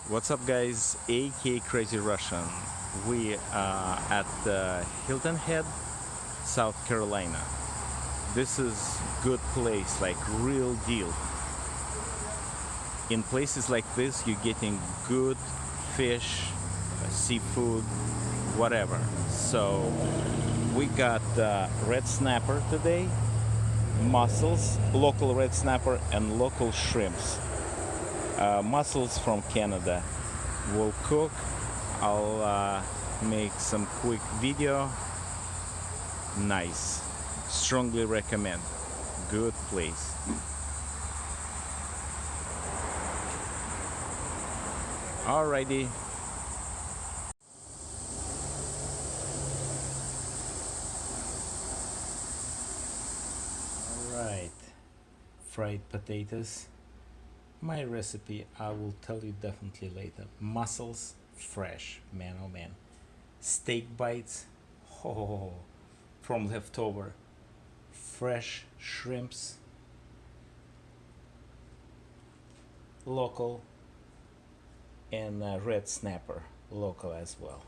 What's up, guys? AK Crazy Russian. We are at Hilton Head, South Carolina. This is good place, like real deal. In places like this, you're getting good fish, seafood, whatever. So we got red snapper today, mussels, local red snapper, and local shrimps. Mussels from Canada. We'll cook. I'll make some quick video. Nice. Strongly recommend. Good place. Alrighty. Alright. Fried potatoes. My recipe, I will tell you definitely later. Mussels, fresh, man oh man. Steak bites, oh, from leftover. Fresh shrimps, local, and red snapper, local as well.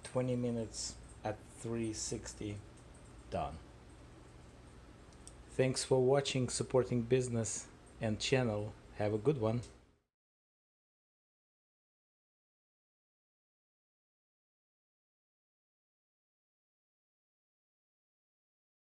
20 minutes at 360, done. Thanks for watching, supporting business and channel. Have a good one.